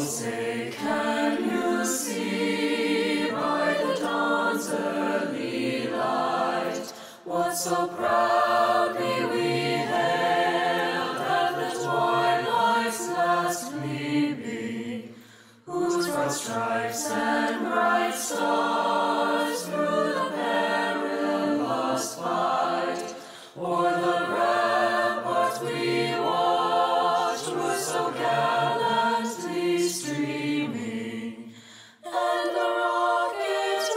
say, can you see by the dawn's early light what so proudly we hailed at the twilight's last gleaming, whose broad stripes and bright stars through the perilous fight o'er the ramparts we watched were so gallantly streaming, and the rockets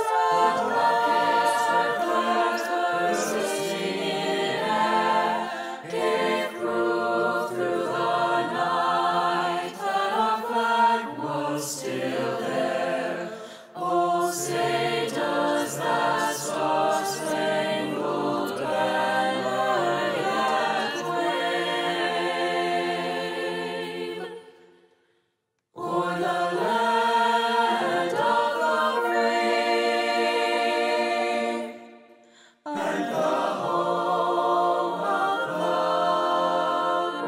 red flares bursting in air gave proof through the night that our flag was still there. Oh, say does that star-spangled banner yet wave o'er the land of the brave and the home of the brave?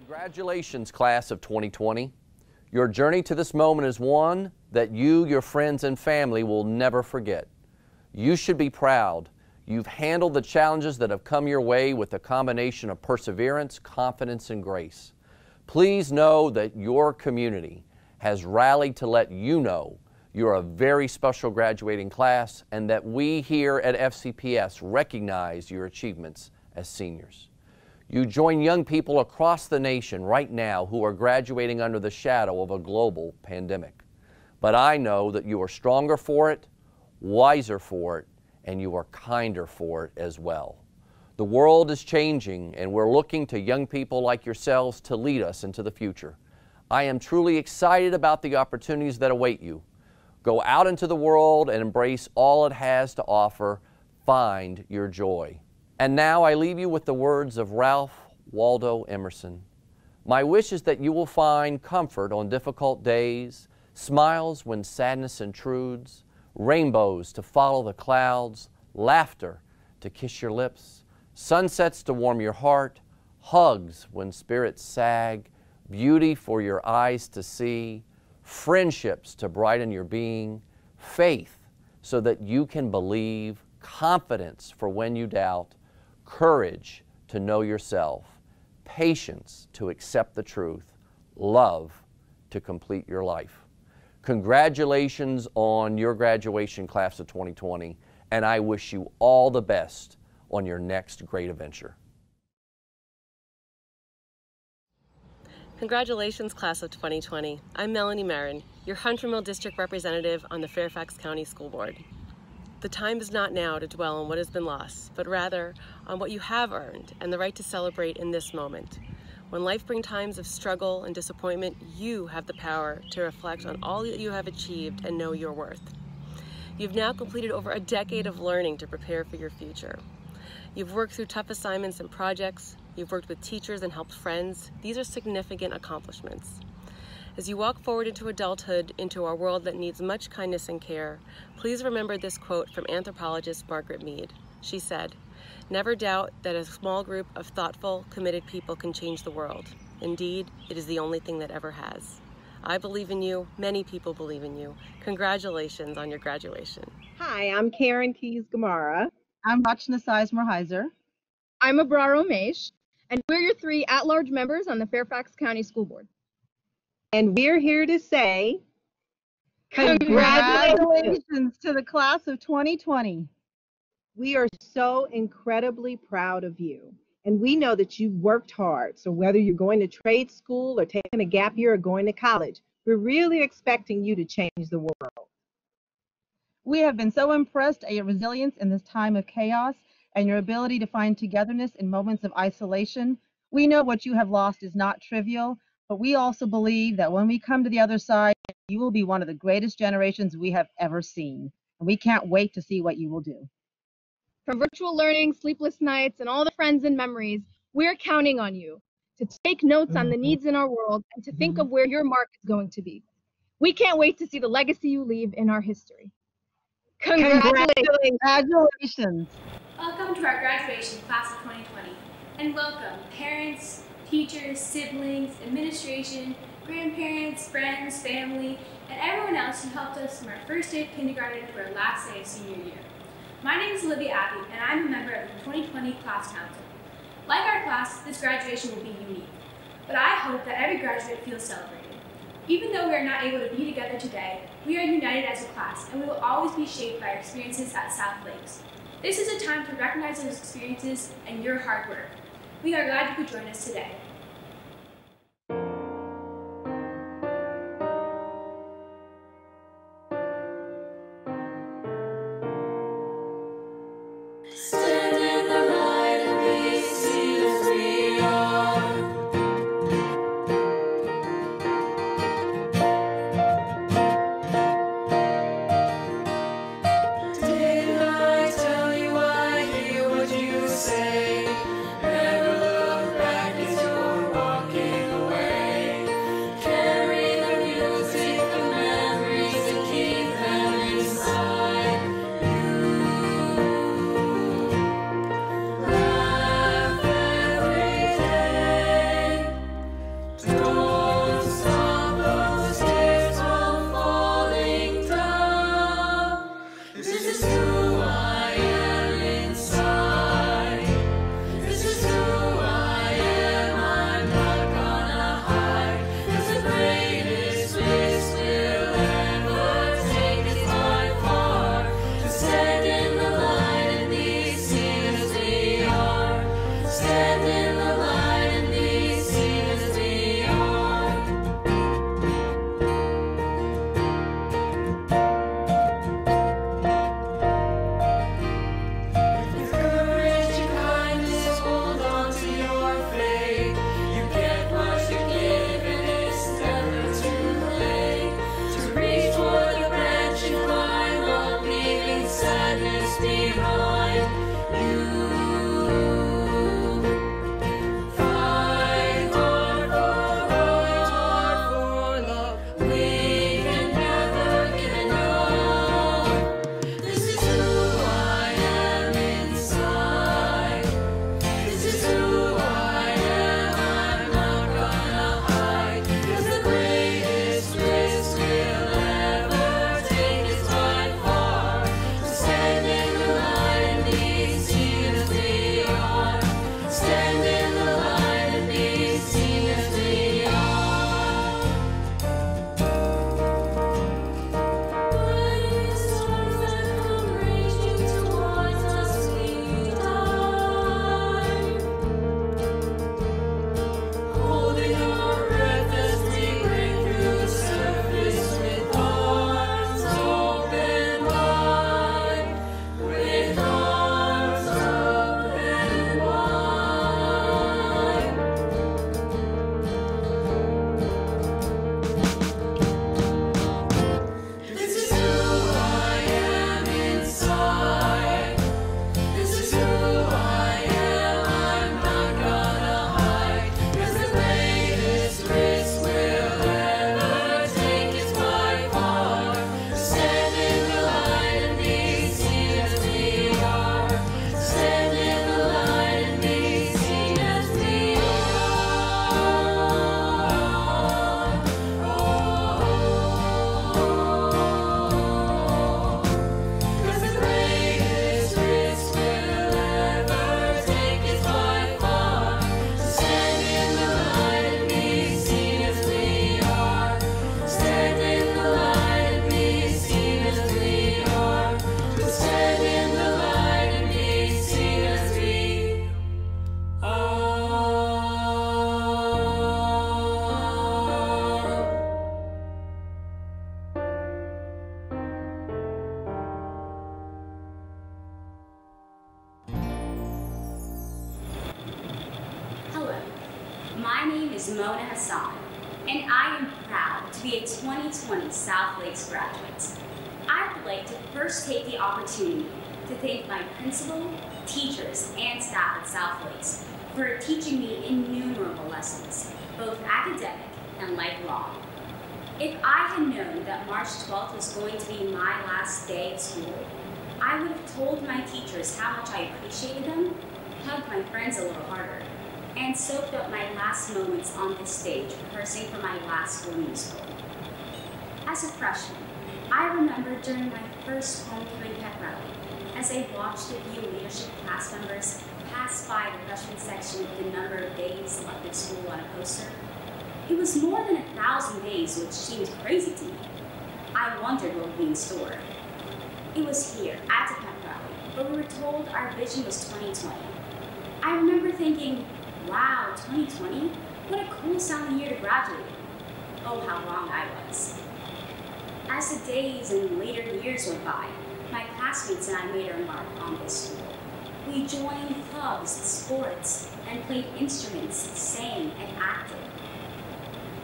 Congratulations, class of 2020. Your journey to this moment is one that you, your friends, and family will never forget. You should be proud. You've handled the challenges that have come your way with a combination of perseverance, confidence, and grace. Please know that your community has rallied to let you know you're a very special graduating class and that we here at FCPS recognize your achievements as seniors. You join young people across the nation right now who are graduating under the shadow of a global pandemic. But I know that you are stronger for it, wiser for it, and you are kinder for it as well. The world is changing, and we're looking to young people like yourselves to lead us into the future. I am truly excited about the opportunities that await you. Go out into the world and embrace all it has to offer. Find your joy. And now I leave you with the words of Ralph Waldo Emerson. My wish is that you will find comfort on difficult days, smiles when sadness intrudes, rainbows to follow the clouds, laughter to kiss your lips, sunsets to warm your heart, hugs when spirits sag, beauty for your eyes to see, friendships to brighten your being, faith so that you can believe, confidence for when you doubt, courage to know yourself, patience to accept the truth, love to complete your life. Congratulations on your graduation, class of 2020, and I wish you all the best on your next great adventure. Congratulations, class of 2020. I'm Melanie Marin, your Hunter Mill District Representative on the Fairfax County School Board. The time is not now to dwell on what has been lost, but rather on what you have earned and the right to celebrate in this moment. When life brings times of struggle and disappointment, you have the power to reflect on all that you have achieved and know your worth. You've now completed over a decade of learning to prepare for your future. You've worked through tough assignments and projects. You've worked with teachers and helped friends. These are significant accomplishments. As you walk forward into adulthood, into our world that needs much kindness and care, please remember this quote from anthropologist Margaret Mead. She said, "Never doubt that a small group of thoughtful, committed people can change the world. Indeed, it is the only thing that ever has." I believe in you. Many people believe in you. Congratulations on your graduation. Hi, I'm Karen Keys Gamara. I'm Rachna Sizemore Heiser. I'm Abrar Omesh, and we're your 3 at-large members on the Fairfax County School Board. And we're here to say Congratulations to the class of 2020. we are so incredibly proud of you. And we know that you've worked hard. So whether you're going to trade school or taking a gap year or going to college, we're really expecting you to change the world. We have been so impressed at your resilience in this time of chaos and your ability to find togetherness in moments of isolation. We know what you have lost is not trivial, but we also believe that when we come to the other side, you will be one of the greatest generations we have ever seen. And we can't wait to see what you will do. From virtual learning, sleepless nights, and all the friends and memories, we're counting on you to take notes on the needs in our world and to think of where your mark is going to be. We can't wait to see the legacy you leave in our history. Congratulations. Congratulations. Welcome to our graduation class of 2020, and welcome parents, teachers, siblings, administration, grandparents, friends, family, and everyone else who helped us from our first day of kindergarten to our last day of senior year. My name is Olivia Abbey, and I'm a member of the 2020 Class Council. Like our class, this graduation will be unique, but I hope that every graduate feels celebrated. Even though we are not able to be together today, we are united as a class, and we will always be shaped by our experiences at South Lakes. This is a time to recognize those experiences and your hard work. We are glad you could join us today. Stand in the light and be seen as we are. Did I tell you I hear what you say? Never look back as you're walking away. Carry the music, the memories, and keep them inside you. Laugh every day. Don't stop those tears from falling down. This is who I am inside. This is who I am. I'm not gonna hide. 'Cause the greatest risk we'll ever take is by far to stand in the light and be seen as we are. Stand in the light and be seen as we are. With courage and kindness, hold on to your faith. You get what you give, and it's never too late to reach for the branch and climb up, leaving sadness behind you. Fight hard for love. We can never give enough. This is who I am inside. This is who I am. I'm not gonna hide. 'Cause the greatest risk we'll ever take is by far to stand in the light and be seen as we are. Stand in the light and be seen as we are. When storms that come raging towards us, we die. Holding our breath as we break through the surface with arms open wide. With arms open wide. This is who I am inside. This is who I am. I'm not gonna hide. 'Cause the greatest risk we'll ever take is by far to stand in the light and be seen as we are. Stand in the light and be seen as we are. 'Cause the greatest risk we'll ever take is by far to stand in the light and be seen as we are. Stand in the light and be seen as we are. To stand in the light and be seen as we are. Hello, my name is Mona Hassan, and I am proud to be a 2020 South Lakes graduate. I would like to first take the opportunity to thank my principal, teachers, and staff at South Lakes for teaching me innumerable lessons, both academic and lifelong. If I had known that March 12th was going to be my last day at school, I would have told my teachers how much I appreciated them, hugged my friends a little harder, and soaked up my last moments on this stage rehearsing for my last school musical. As a freshman, I remember during my first homecoming pep rally, as I watched a few leadership class members pass by the freshman section with the number of days left of school on a poster. It was more than 1,000 days, which seemed crazy to me. I wondered what would be in store. It was here, at the pep rally, where we were told our vision was 2020. I remember thinking, wow, 2020? What a cool sounding year to graduate. Oh, how wrong I was. As the days and later years went by, my classmates and I made our mark on this school. We joined clubs, sports, and played instruments, sang, and acted.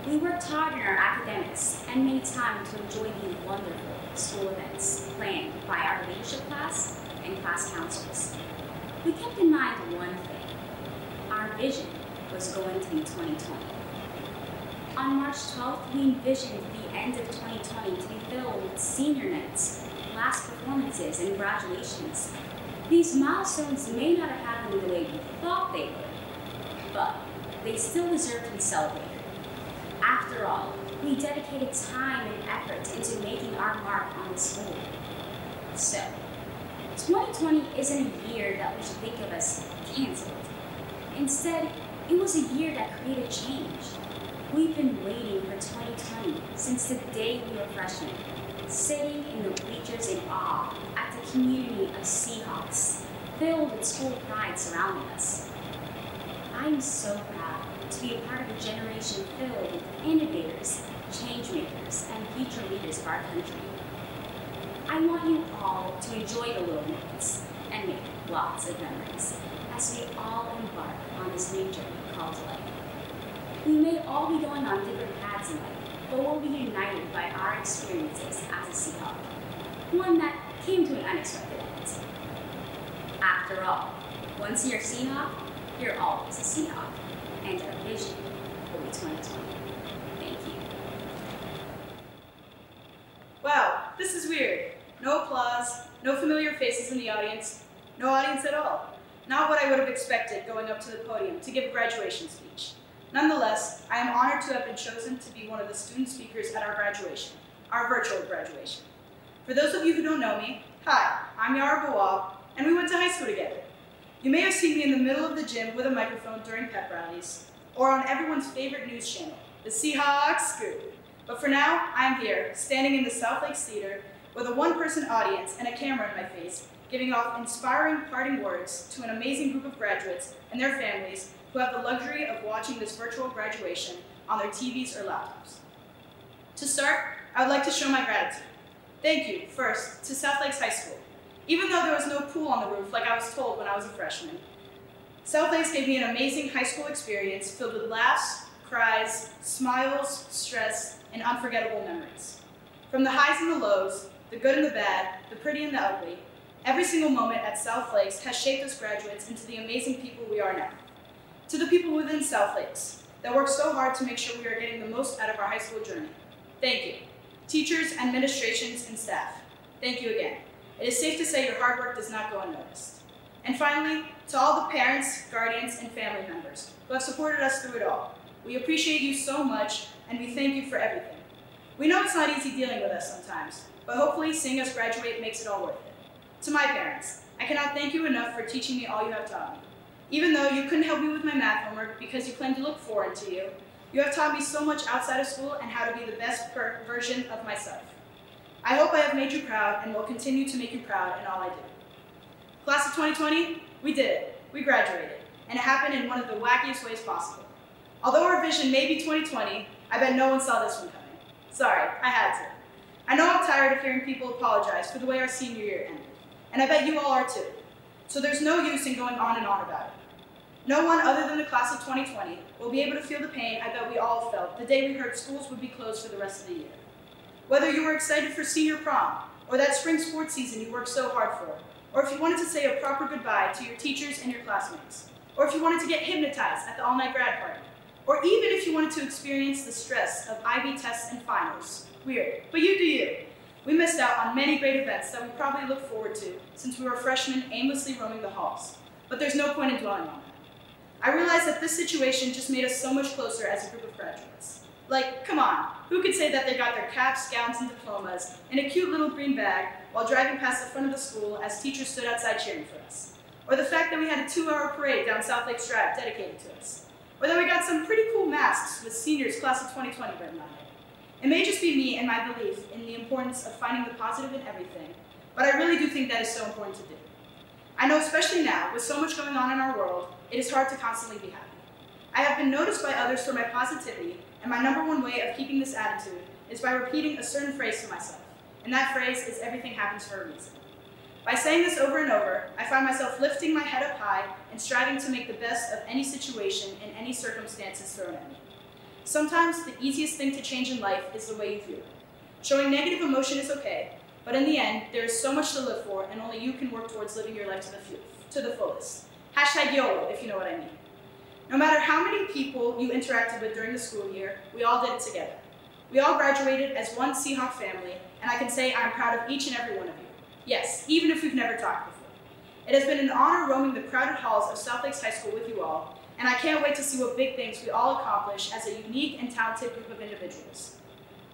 We worked hard in our academics and made time to enjoy the wonderful school events planned by our leadership class and class councils. We kept in mind one thing. Our vision was going to be 2020. On March 12th, we envisioned the end of 2020 to be filled with senior nights, class performances, and graduations. These milestones may not have happened the way we thought they would, but they still deserve to be celebrated. After all, we dedicated time and effort into making our mark on the school. So, 2020 isn't a year that we should think of as canceled. Instead, it was a year that created change. We've been waiting for 2020 since the day we were freshmen, sitting in the bleachers in awe at the community of Seahawks, filled with school pride surrounding us. I'm so proud to be a part of a generation filled with innovators, change makers, and future leaders of our country. I want you all to enjoy the little moments and make lots of memories as we all embark on this new journey called life. We may all be going on different paths in life, but we'll be united by our experiences as a Seahawk, one that came to an unexpected end. After all, once you're a Seahawk, you're always a Seahawk, and our vision will be 2020. Thank you. Wow, this is weird. No applause, no familiar faces in the audience, no audience at all. Not what I would have expected going up to the podium to give a graduation speech. Nonetheless, I am honored to have been chosen to be one of the student speakers at our graduation, our virtual graduation. For those of you who don't know me, hi, I'm Yara Bawab, and we went to high school together. You may have seen me in the middle of the gym with a microphone during pep rallies, or on everyone's favorite news channel, the Seahawks Scoop. But for now, I'm here, standing in the South Lakes Theater with a one-person audience and a camera in my face, giving off inspiring parting words to an amazing group of graduates and their families who have the luxury of watching this virtual graduation on their TVs or laptops. To start, I would like to show my gratitude. Thank you, first, to South Lakes High School. Even though there was no pool on the roof like I was told when I was a freshman, South Lakes gave me an amazing high school experience filled with laughs, cries, smiles, stress, and unforgettable memories. From the highs and the lows, the good and the bad, the pretty and the ugly, every single moment at South Lakes has shaped us graduates into the amazing people we are now. To the people within South Lakes that work so hard to make sure we are getting the most out of our high school journey, thank you. Teachers, administrations, and staff, thank you again. It is safe to say your hard work does not go unnoticed. And finally, to all the parents, guardians, and family members who have supported us through it all, we appreciate you so much, and we thank you for everything. We know it's not easy dealing with us sometimes, but hopefully seeing us graduate makes it all worth it. To my parents, I cannot thank you enough for teaching me all you have taught me. Even though you couldn't help me with my math homework because you claimed to look foreign to you, you have taught me so much outside of school and how to be the best version of myself. I hope I have made you proud and will continue to make you proud in all I do. Class of 2020, we did it. We graduated, and it happened in one of the wackiest ways possible. Although our vision may be 2020, I bet no one saw this one coming. Sorry, I had to. I know I'm tired of hearing people apologize for the way our senior year ended, and I bet you all are too. So there's no use in going on and on about it. No one other than the class of 2020 will be able to feel the pain I bet we all felt the day we heard schools would be closed for the rest of the year. Whether you were excited for senior prom, or that spring sports season you worked so hard for, or if you wanted to say a proper goodbye to your teachers and your classmates, or if you wanted to get hypnotized at the all-night grad party, or even if you wanted to experience the stress of IB tests and finals. Weird, but you do you. We missed out on many great events that we probably look forward to since we were freshmen aimlessly roaming the halls, but there's no point in dwelling on that. I realized that this situation just made us so much closer as a group of graduates. Like, come on, who could say that they got their caps, gowns, and diplomas in a cute little green bag while driving past the front of the school as teachers stood outside cheering for us? Or the fact that we had a 2-hour parade down South Lakes Drive dedicated to us? Or that we got some pretty cool masks with seniors class of 2020 written on it? It may just be me and my belief in the importance of finding the positive in everything, but I really do think that is so important to do. I know especially now, with so much going on in our world, it is hard to constantly be happy. I have been noticed by others for my positivity, and my #1 way of keeping this attitude is by repeating a certain phrase to myself, and that phrase is everything happens for a reason. By saying this over and over, I find myself lifting my head up high and striving to make the best of any situation and any circumstances thrown at me. Sometimes the easiest thing to change in life is the way you view it. Showing negative emotion is okay, but in the end, there is so much to live for, and only you can work towards living your life to the fullest. Hashtag YOLO, if you know what I mean. No matter how many people you interacted with during the school year, we all did it together. We all graduated as one Seahawk family, and I can say I'm proud of each and every one of you. Yes, even if we've never talked before. It has been an honor roaming the crowded halls of South Lakes High School with you all, and I can't wait to see what big things we all accomplish as a unique and talented group of individuals.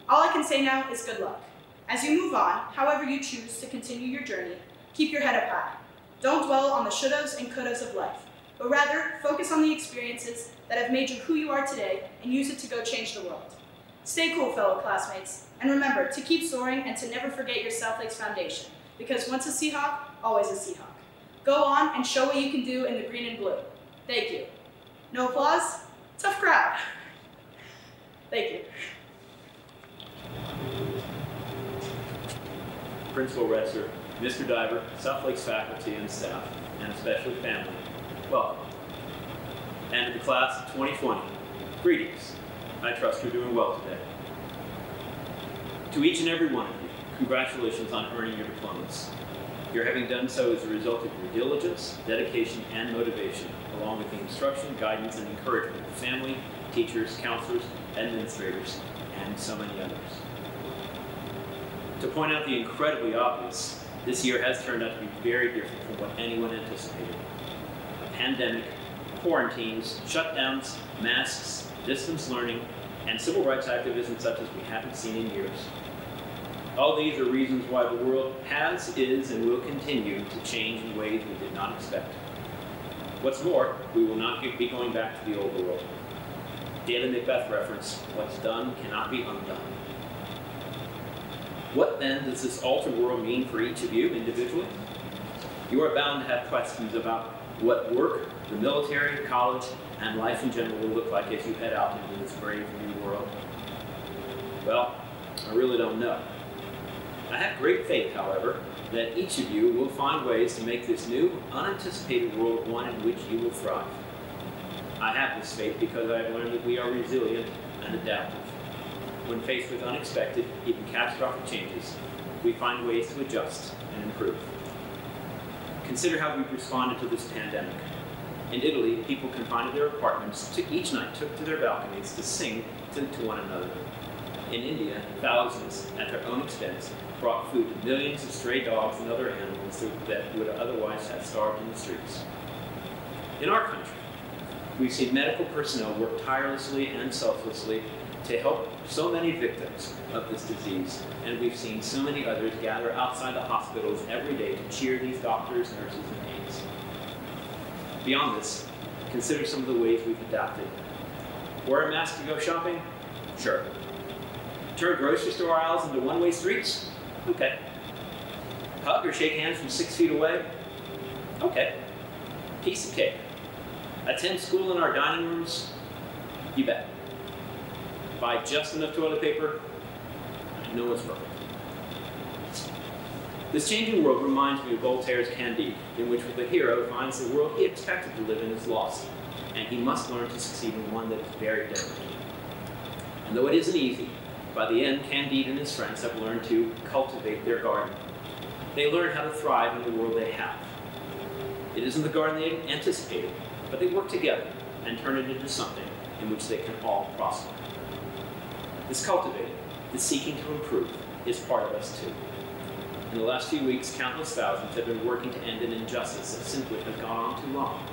All I can say now is good luck. As you move on, however you choose to continue your journey, keep your head up high. Don't dwell on the shouldas and couldas of life, but rather focus on the experiences that have made you who you are today and use it to go change the world. Stay cool, fellow classmates, and remember to keep soaring and to never forget your South Lakes foundation, because once a Seahawk, always a Seahawk. Go on and show what you can do in the green and blue. Thank you. No applause? Tough crowd. Thank you. Principal Retzer, Mr. Diver, South Lakes faculty and staff, and especially family, welcome. And to the class of 2020, greetings. I trust you're doing well today. To each and every one of you, congratulations on earning your diplomas. Your having done so is a result of your diligence, dedication, and motivation, along with the instruction, guidance, and encouragement of family, teachers, counselors, administrators, and so many others. To point out the incredibly obvious, this year has turned out to be very different from what anyone anticipated. A pandemic, quarantines, shutdowns, masks, distance learning, and civil rights activism such as we haven't seen in years. All these are reasons why the world has, is, and will continue to change in ways we did not expect. What's more, we will not be going back to the old world. Daily Macbeth reference, what's done cannot be undone. What then does this altered world mean for each of you individually? You are bound to have questions about what work, the military, college, and life in general will look like as you head out into this brave new world. Well, I really don't know. I have great faith, however, that each of you will find ways to make this new, unanticipated world one in which you will thrive. I have this faith because I have learned that we are resilient and adaptive. When faced with unexpected, even catastrophic changes, we find ways to adjust and improve. Consider how we've responded to this pandemic. In Italy, people confined to their apartments each night took to their balconies to sing to one another. In India, thousands, at their own expense, brought food to millions of stray dogs and other animals that would otherwise have starved in the streets. In our country, we've seen medical personnel work tirelessly and selflessly to help so many victims of this disease, and we've seen so many others gather outside the hospitals every day to cheer these doctors, nurses, and aides. Beyond this, consider some of the ways we've adapted. Wear a mask to go shopping? Sure. Turn grocery store aisles into one-way streets? Okay. Hug or shake hands from 6 feet away? Okay. Piece of cake. Attend school in our dining rooms? You bet. Buy just enough toilet paper? No one's perfect. This changing world reminds me of Voltaire's Candide, in which the hero finds the world he expected to live in is lost, and he must learn to succeed in one that is very different. And though it isn't easy, by the end, Candide and his friends have learned to cultivate their garden. They learn how to thrive in the world they have. It isn't the garden they anticipated, but they work together and turn it into something in which they can all prosper. This cultivating, this seeking to improve, is part of us too. In the last few weeks, countless thousands have been working to end an injustice that simply has gone on too long.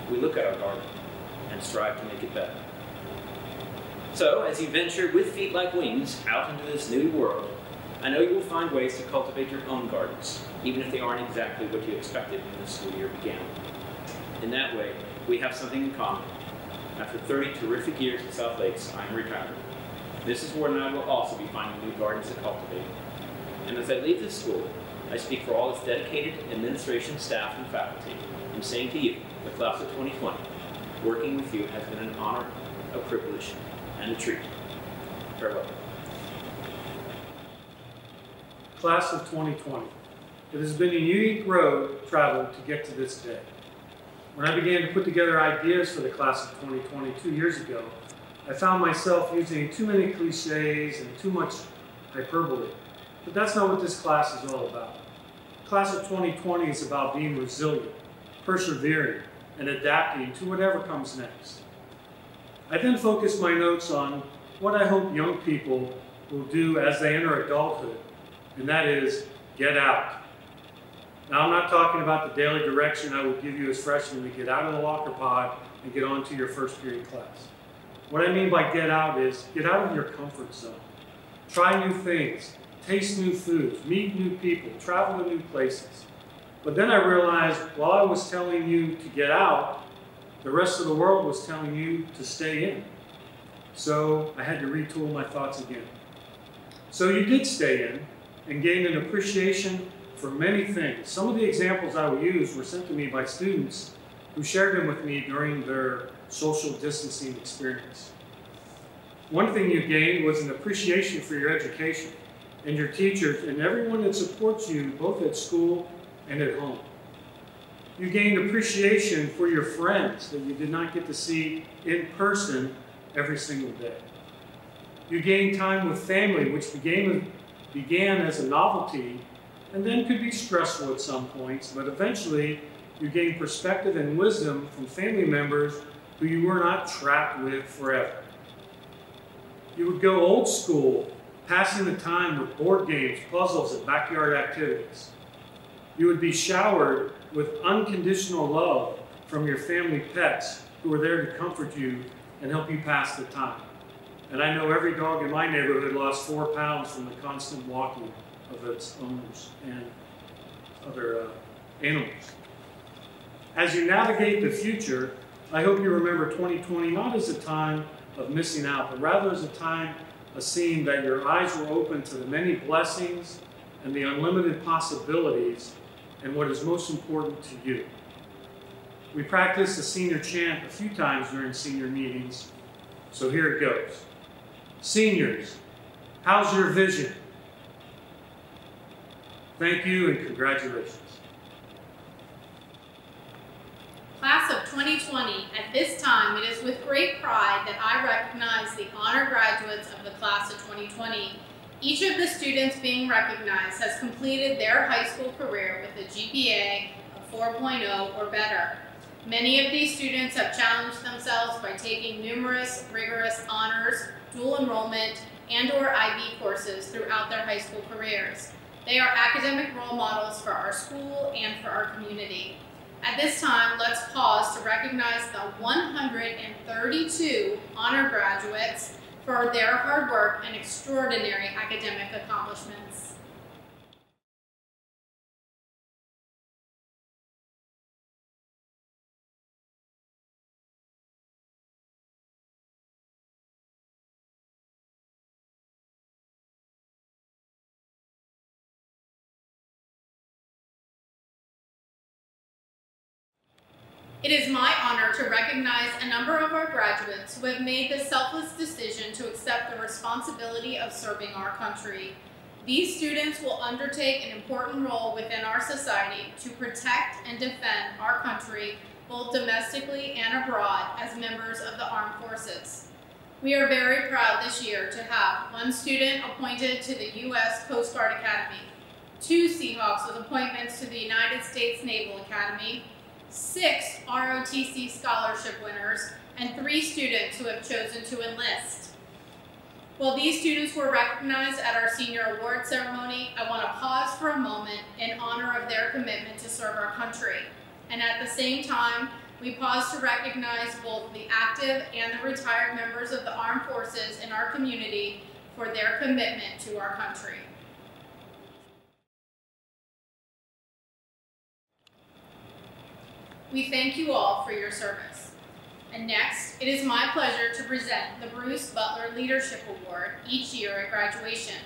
We look at our garden and strive to make it better. So, as you venture with feet like wings out into this new world, I know you will find ways to cultivate your own gardens, even if they aren't exactly what you expected when the school year began. In that way, we have something in common. After 30 terrific years at South Lakes, I am retired. Mrs. Ward and I will also be finding new gardens to cultivate. And as I leave this school, I speak for all its dedicated administration, staff, and faculty in saying to you, the class of 2020, working with you has been an honor, a privilege, and a treat. Farewell. Class of 2020. It has been a unique road traveled to get to this day. When I began to put together ideas for the class of 2020 2 years ago, I found myself using too many cliches and too much hyperbole. But that's not what this class is all about. The class of 2020 is about being resilient, persevering, and adapting to whatever comes next. I then focused my notes on what I hope young people will do as they enter adulthood, and that is get out. Now, I'm not talking about the daily direction I will give you as freshmen to get out of the locker pod and get on to your first period class. What I mean by get out is get out of your comfort zone. Try new things, taste new foods, meet new people, travel to new places. But then I realized while I was telling you to get out, the rest of the world was telling you to stay in. So I had to retool my thoughts again. So you did stay in and gain an appreciation for many things. Some of the examples I will use were sent to me by students who shared them with me during their social distancing experience. One thing you gained was an appreciation for your education and your teachers and everyone that supports you both at school and at home. You gained appreciation for your friends that you did not get to see in person every single day. You gained time with family, which began as a novelty and then could be stressful at some points, but eventually you gained perspective and wisdom from family members who you were not trapped with forever. You would go old school, passing the time with board games, puzzles, and backyard activities. You would be showered with unconditional love from your family pets who were there to comfort you and help you pass the time. And I know every dog in my neighborhood lost 4 pounds from the constant walking of its owners and other animals. As you navigate the future, I hope you remember 2020 not as a time of missing out, but rather as a time of seeing that your eyes were open to the many blessings and the unlimited possibilities and what is most important to you. We practiced the senior chant a few times during senior meetings, so here it goes. Seniors, how's your vision? Thank you and congratulations. Class of 2020, at this time, it is with great pride that I recognize the honor graduates of the class of 2020. Each of the students being recognized has completed their high school career with a GPA of 4.0 or better. Many of these students have challenged themselves by taking numerous rigorous honors, dual enrollment, and/or IB courses throughout their high school careers. They are academic role models for our school and for our community. At this time, let's pause to recognize the 132 honor graduates for their hard work and extraordinary academic accomplishments. It is my honor to recognize a number of our graduates who have made the selfless decision to accept the responsibility of serving our country. These students will undertake an important role within our society to protect and defend our country, both domestically and abroad, as members of the armed forces. We are very proud this year to have one student appointed to the U.S. Coast Guard Academy, 2 Seahawks with appointments to the United States Naval Academy, 6 ROTC scholarship winners, and 3 students who have chosen to enlist. While these students were recognized at our senior award ceremony, I want to pause for a moment in honor of their commitment to serve our country. And at the same time, we pause to recognize both the active and the retired members of the armed forces in our community for their commitment to our country. We thank you all for your service. And next, it is my pleasure to present the Bruce Butler Leadership Award each year at graduation.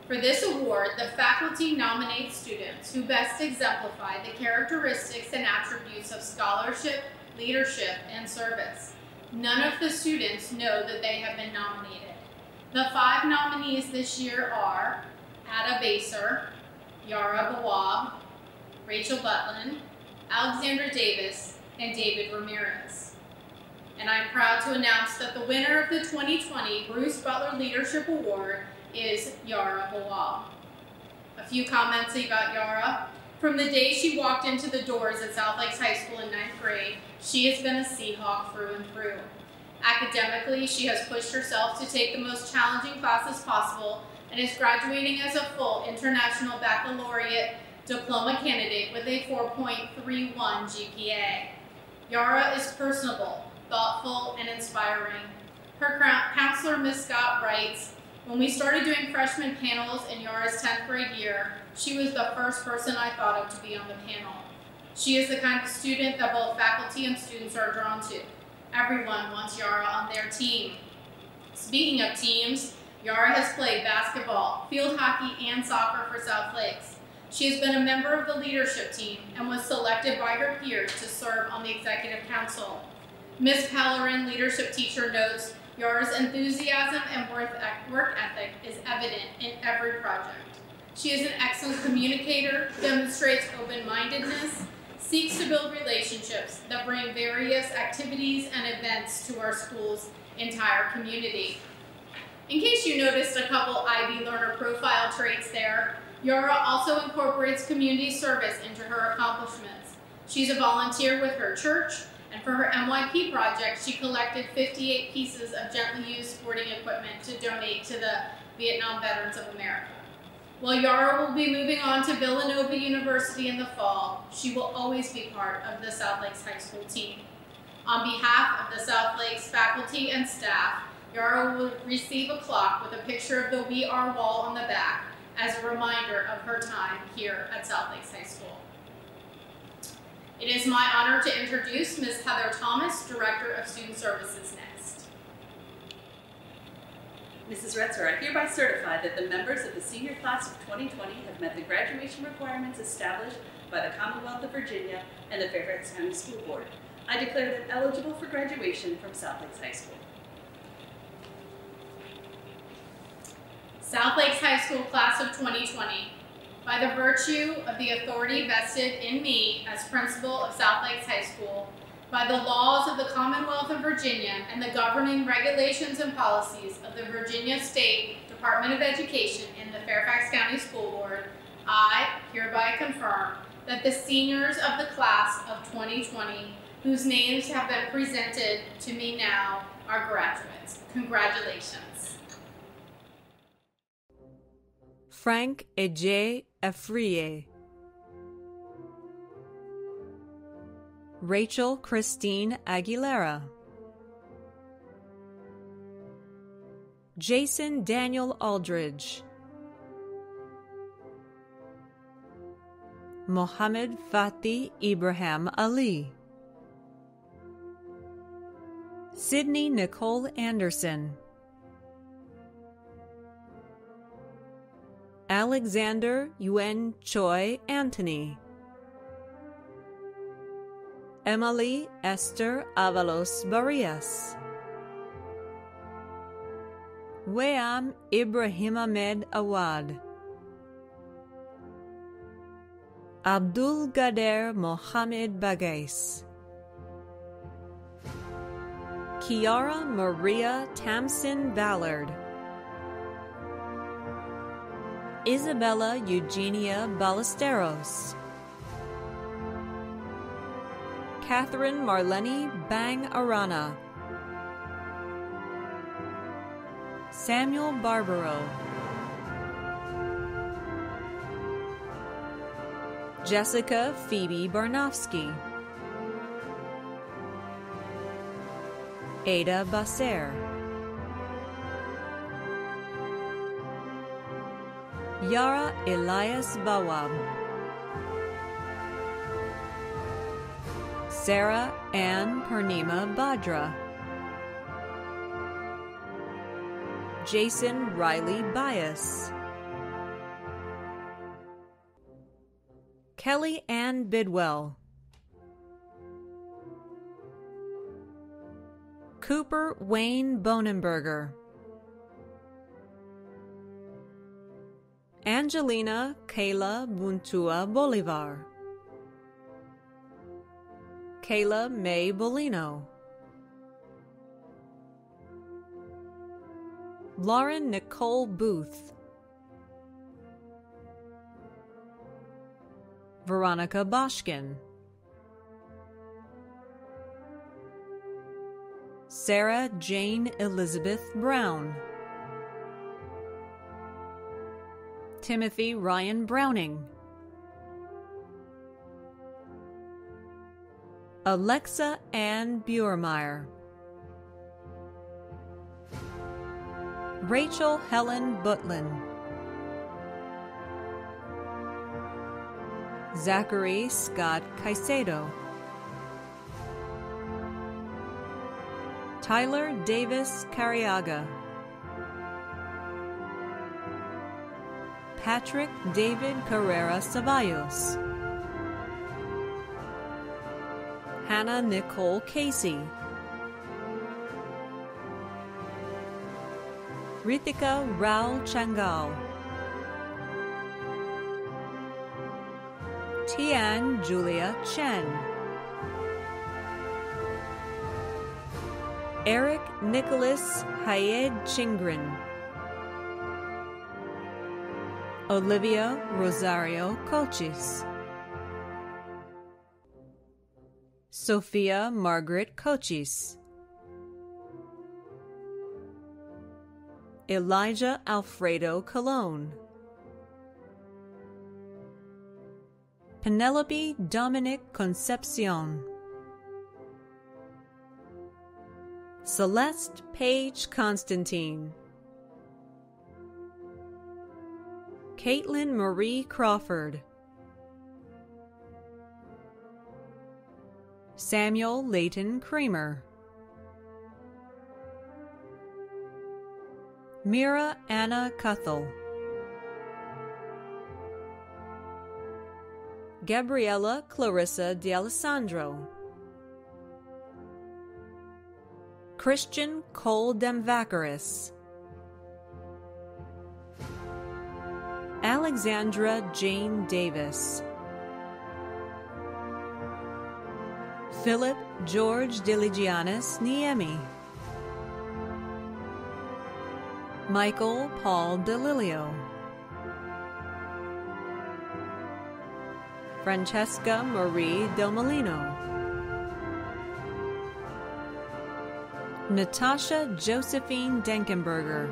For this award, the faculty nominates students who best exemplify the characteristics and attributes of scholarship, leadership, and service. None of the students know that they have been nominated. The 5 nominees this year are Ada Baser, Yara Bawab, Rachel Butlin, Alexandra Davis, and David Ramirez. And I'm proud to announce that the winner of the 2020 Bruce Butler Leadership Award is Yara Bawab. A few comments about Yara. From the day she walked into the doors at South Lakes High School in 9th grade, she has been a Seahawk through and through. Academically, she has pushed herself to take the most challenging classes possible and is graduating as a full International Baccalaureate diploma candidate with a 4.31 GPA. Yara is personable, thoughtful, and inspiring. Her counselor, Ms. Scott, writes, "When we started doing freshman panels in Yara's 10th grade year, she was the first person I thought of to be on the panel. She is the kind of student that both faculty and students are drawn to. Everyone wants Yara on their team." Speaking of teams, Yara has played basketball, field hockey, and soccer for South Lakes. She has been a member of the leadership team and was selected by her peers to serve on the executive council. Ms. Pellerin, leadership teacher, notes Yara's enthusiasm and work ethic is evident in every project. She is an excellent communicator, demonstrates open-mindedness, seeks to build relationships that bring various activities and events to our school's entire community. In case you noticed a couple IB learner profile traits there, Yara also incorporates community service into her accomplishments. She's a volunteer with her church, and for her MYP project, she collected 58 pieces of gently used sporting equipment to donate to the Vietnam Veterans of America. While Yara will be moving on to Villanova University in the fall, she will always be part of the South Lakes High School team. On behalf of the South Lakes faculty and staff, Yara will receive a clock with a picture of the We Are wall on the back as a reminder of her time here at South Lakes High School. It is my honor to introduce Ms. Heather Thomas, Director of Student Services, next. Mrs. Retzer, I hereby certify that the members of the senior class of 2020 have met the graduation requirements established by the Commonwealth of Virginia and the Fairfax County School Board. I declare them eligible for graduation from South Lakes High School. South Lakes High School Class of 2020. By the virtue of the authority vested in me as principal of South Lakes High School, by the laws of the Commonwealth of Virginia and the governing regulations and policies of the Virginia State Department of Education and the Fairfax County School Board, I hereby confirm that the seniors of the class of 2020, whose names have been presented to me now, are graduates. Congratulations. Frank Eje Efrie. Rachel Christine Aguilera. Jason Daniel Aldridge. Mohammed Fatih Ibrahim Ali. Sydney Nicole Anderson. Alexander Yuen Choi Anthony. Emily Esther Avalos Barrias. Weam Ibrahim Ahmed Awad. Abdul Gader Mohammed Bagais. Kiara Maria Tamsin Ballard. Isabella Eugenia Ballesteros, Catherine Marlene Bang Arana, Samuel Barbaro, Jessica Phoebe Barnofsky, Ada Basser, Yara Elias Bawab, Sarah Ann Purnima Badra, Jason Riley Bias, Kelly Ann Bidwell, Cooper Wayne Bonenberger, Angelina Kayla Buntua Bolivar, Kayla May Bolino, Lauren Nicole Booth, Veronica Boschkin, Sarah Jane Elizabeth Brown, Timothy Ryan Browning, Alexa Ann Buermeyer, Rachel Helen Butlin, Zachary Scott Caicedo, Tyler Davis Cariaga, Patrick David Carrera Ceballos, Hannah Nicole Casey, Ritika Rao Changal, Tian Julia Chen, Eric Nicholas Hayed Chingrin, Olivia Rosario Cochis, Sophia Margaret Cochis, Elijah Alfredo Colon, Penelope Dominic Concepcion, Celeste Paige Constantine, Caitlin Marie Crawford, Samuel Leighton Kramer, Mira Anna Cuthell, Gabriella Clarissa D'Alessandro, Christian Cole Demvacaris, Alexandra Jane Davis, Philip George Diligianis Niemi, Michael Paul DeLilio, Francesca Marie Del Molino, Natasha Josephine Denkenberger,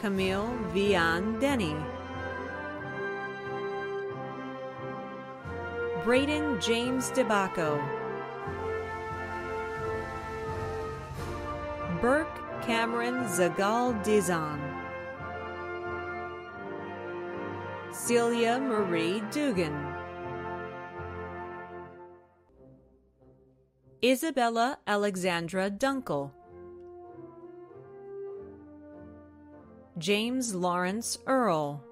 Camille Vian Denny, Braden James DeBacco, Burke Cameron Zagal Dizon, Celia Marie Dugan, Isabella Alexandra Dunkel, James Lawrence Earl,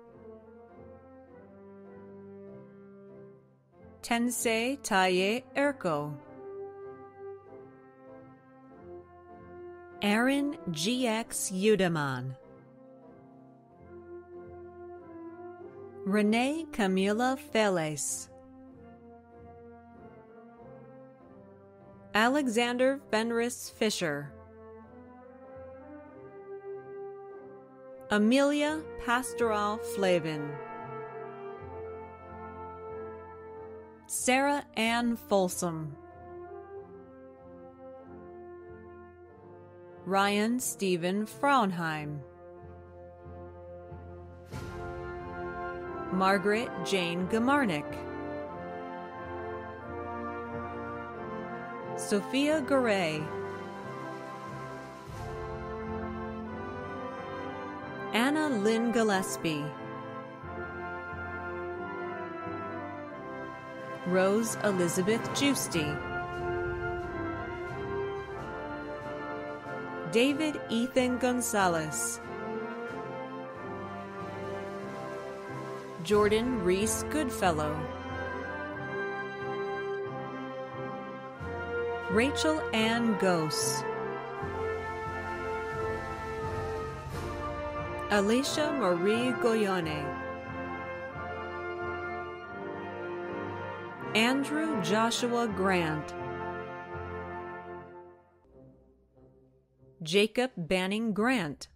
Tensei Taye Erko, Aaron GX Udaman, Renee Camila Feles, Alexander Fenris Fisher, Amelia Pastoral Flavin, Sarah Ann Folsom, Ryan Stephen Fraunheim, Margaret Jane Gamarnik, Sophia Garay, Anna Lynn Gillespie, Rose Elizabeth Giusti, David Ethan Gonzalez, Jordan Reese Goodfellow, Rachel Ann Gose, Alicia Marie Goyone, Andrew Joshua Grant, Jacob Banning Grant,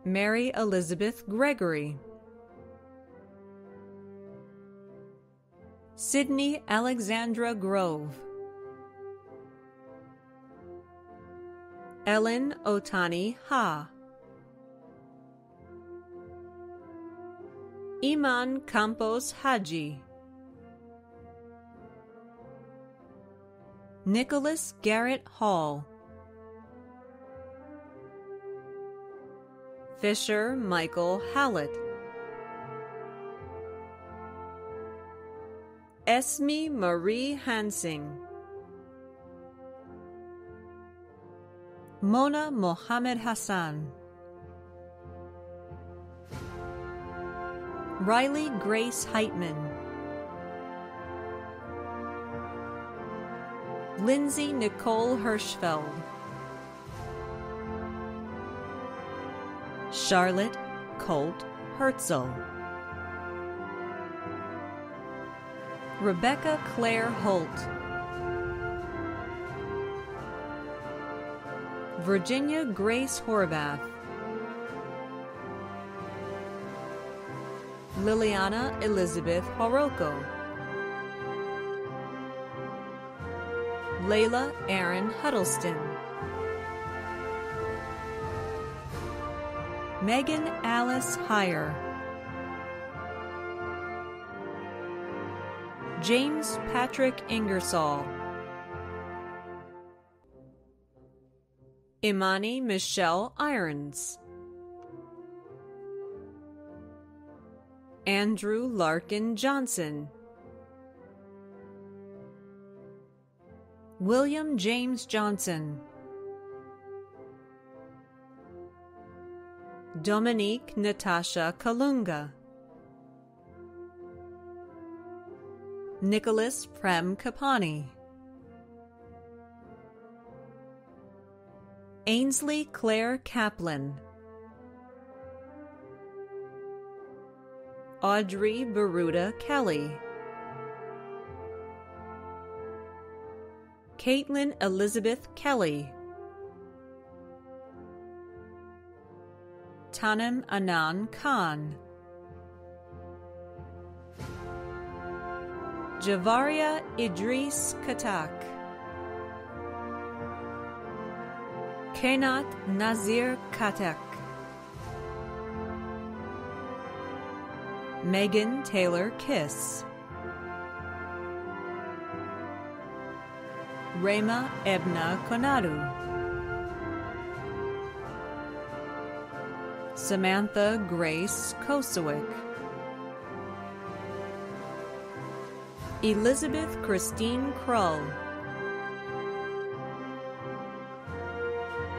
Mary Elizabeth Gregory, Sydney Alexandra Grove, Ellen Otani Ha, Iman Campos Haji, Nicholas Garrett Hall, Fisher Michael Hallett, Esme Marie Hansing, Mona Mohammed Hassan, Riley Grace Heitman, Lindsay Nicole Hirschfeld, Charlotte Colt Herzl, Rebecca Claire Holt, Virginia Grace Horvath, Liliana Elizabeth Horoko, Layla Aaron Huddleston, Megan Alice Heyer, James Patrick Ingersoll, Imani Michelle Irons, Andrew Larkin Johnson, William James Johnson, Dominique Natasha Kalunga, Nicholas Prem Kapani, Ainsley Claire Kaplan, Audrey Baruda Kelly, Caitlin Elizabeth Kelly, Tanim Anand Khan, Javaria Idris Katak, Kenat Nazir Katak, Megan Taylor Kiss, Rema Ebna Konadu, Samantha Grace Kosowick, Elizabeth Christine Krull,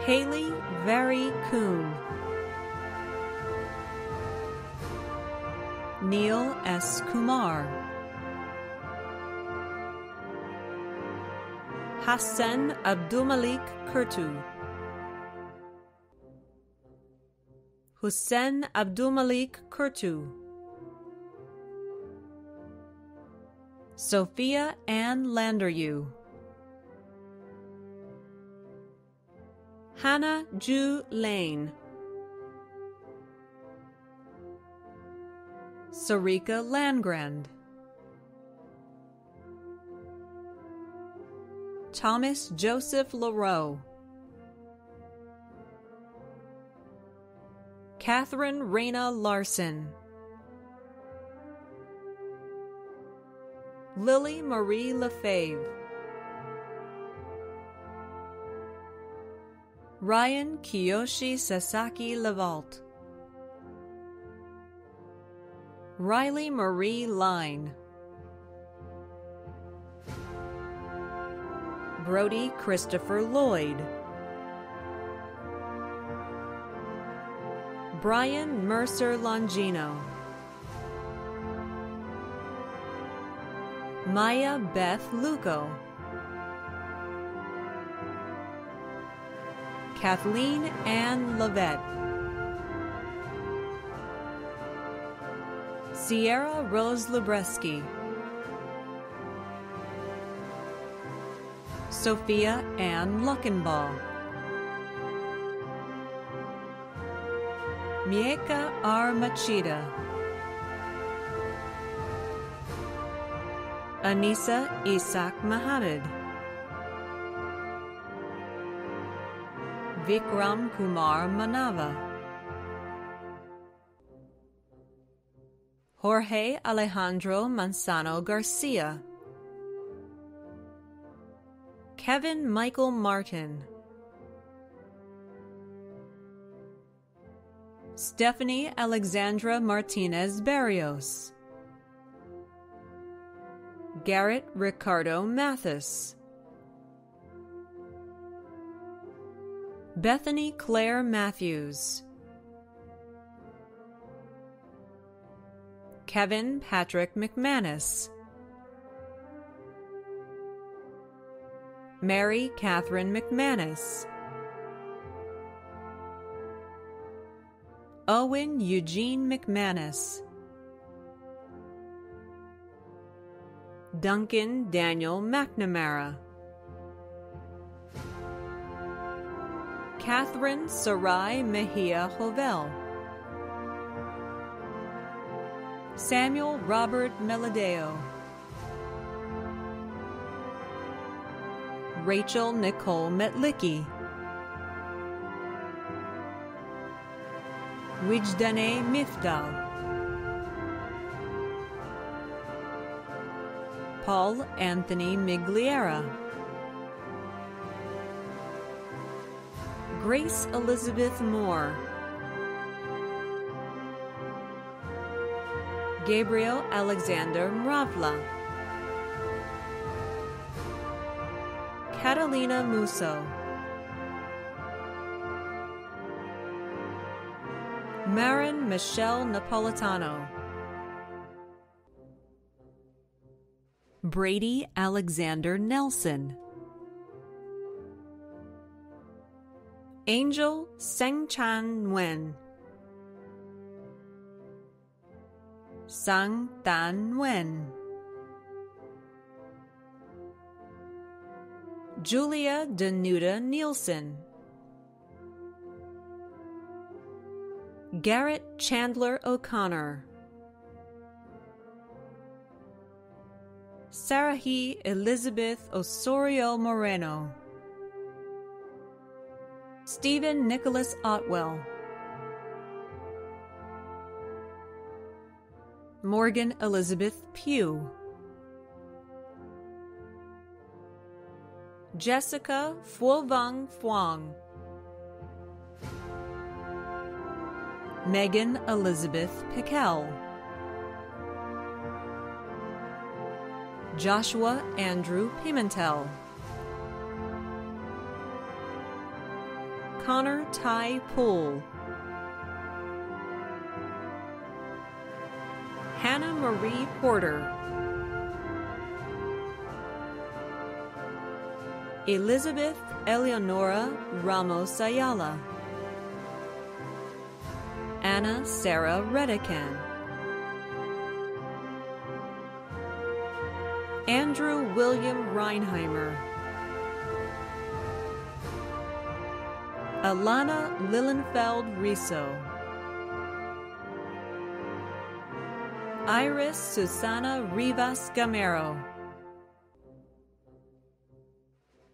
Haley Vary Kuhn, Neil S. Kumar, Hassan Abdulmalik Kurtu, Hussein Abdulmalik Kurtu, Sophia Ann Landeryu, Hannah Ju Lane, Sarika Landgrand, Thomas Joseph LaRoe, Catherine Raina Larson, Lily Marie Lefebvre, Ryan Kiyoshi Sasaki Lavault, Riley Marie Line, Brody Christopher Lloyd, Brian Mercer Longino, Maya Beth Luco, Kathleen Ann Levette, Sierra Rose Lubreski, Sophia Ann Luckenball, Mieka R. Machida, Anisa Isaac Mohammed, Vikram Kumar Manava, Jorge Alejandro Manzano Garcia, Kevin Michael Martin, Stephanie Alexandra Martinez Barrios, Garrett Ricardo Mathis, Bethany Claire Matthews, Kevin Patrick McManus, Mary Catherine McManus, Owen Eugene McManus, Duncan Daniel McNamara, Catherine Sarai Mejia Jovel, Samuel Robert Meladeo, Rachel Nicole Metlicki, Wijdane Mifdal, Paul Anthony Migliera, Grace Elizabeth Moore, Gabriel Alexander Mravla, Catalina Musso, Marin Michelle Napolitano, Brady Alexander Nelson, Angel Sengchan Nguyen, Sang Tan Nguyen, Julia Danuta Nielsen, Garrett Chandler O'Connor, Sarahi Elizabeth Osorio Moreno, Stephen Nicholas Otwell, Morgan Elizabeth Pugh, Jessica Fuovang Fuang, Megan Elizabeth Pickell, Joshua Andrew Pimentel, Connor Ty Poole, Hannah Marie Porter, Elizabeth Eleonora Ramos Ayala, Anna Sarah Redican, Andrew William Reinheimer, Alana Lillenfeld Riso, Iris Susana Rivas Gamero,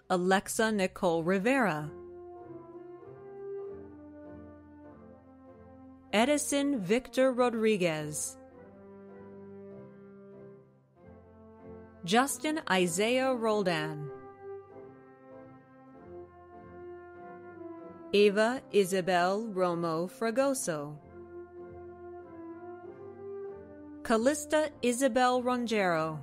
Alexa Nicole Rivera, Edison Victor Rodriguez, Justin Isaiah Roldan, Eva Isabel Romo Fragoso, Callista Isabel Rongero,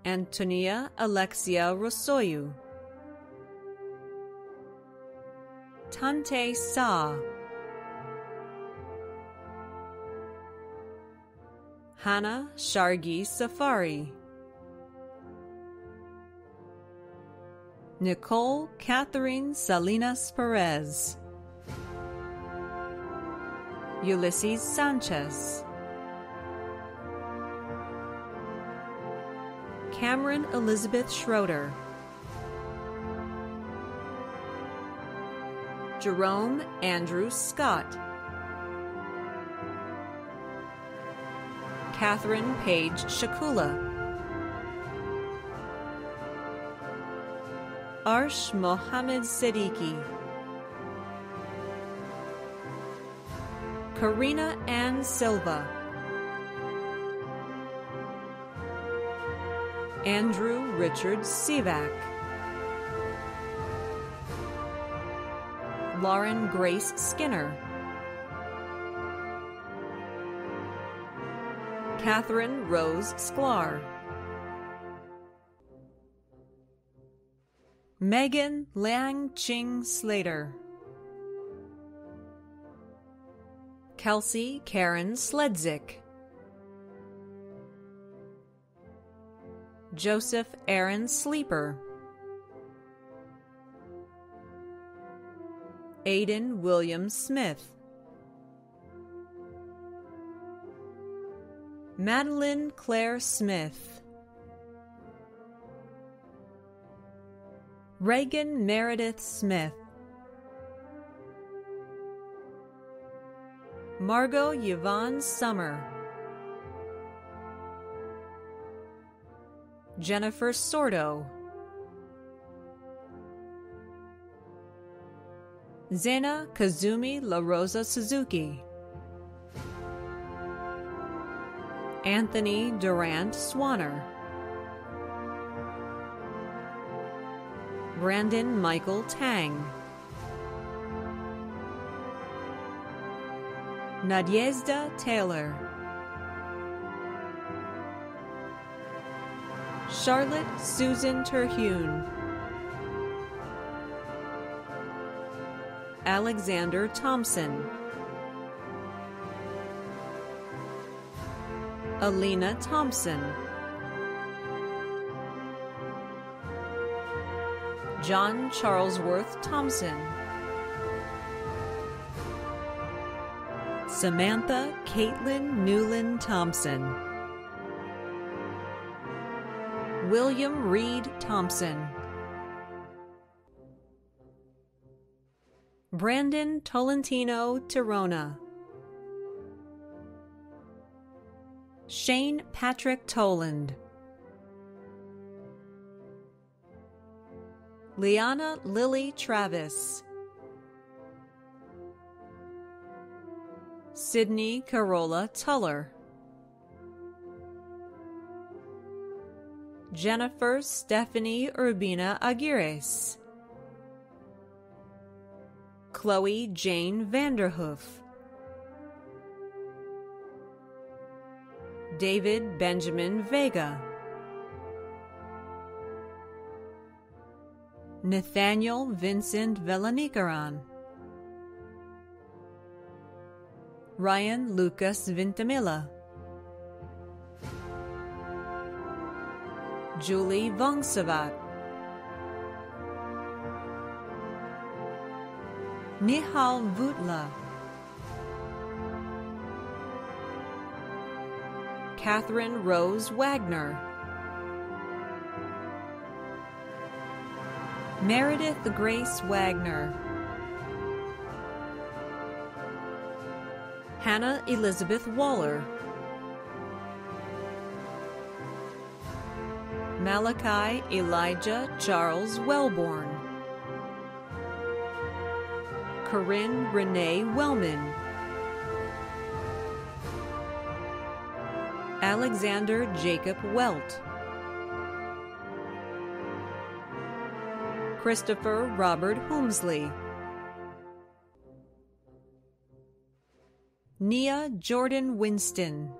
Antonia Alexia Rosoyu, Tante Sa, Hannah Shargi Safari, Nicole Catherine Salinas Perez, Ulysses Sanchez, Cameron Elizabeth Schroeder, Jerome Andrew Scott, Catherine Page Shakula, Arsh Mohammed Siddiqui, Karina Ann Silva, Andrew Richard Sivak, Lauren Grace Skinner, Catherine Rose Sklar, Megan Liang Ching Slater, Kelsey Karen Sledzik, Joseph Aaron Sleeper, Aidan William Smith, Madeline Claire Smith, Reagan Meredith Smith, Margot Yvonne Summer, Jennifer Sordo, Zena Kazumi La Rosa Suzuki, Anthony Durant Swanner, Brandon Michael Tang, Nadiezda Taylor, Charlotte Susan Terhune, Alexander Thompson, Alina Thompson, John Charlesworth Thompson, Samantha Caitlin Newland Thompson, William Reed Thompson, Brandon Tolentino Tirona, Shane Patrick Toland, Liana Lily Travis, Sydney Carola Tuller, Jennifer Stephanie Urbina Aguirres, Chloe Jane Vanderhoof, David Benjamin Vega, Nathaniel Vincent Velanicaran, Ryan Lucas Vintamilla, Julie Vongsavat, Nihal Vutla, Catherine Rose Wagner, Meredith Grace Wagner, Hannah Elizabeth Waller, Malachi Elijah Charles Wellborn, Corinne Renee Wellman, Alexander Jacob Welt, Christopher Robert Holmesley, Nia Jordan Winston,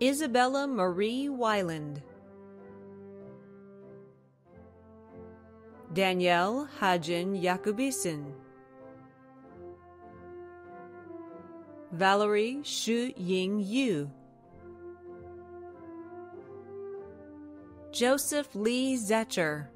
Isabella Marie Weiland, Danielle Hajin Yakubison, Valerie Shu Ying Yu, Joseph Lee Zetcher,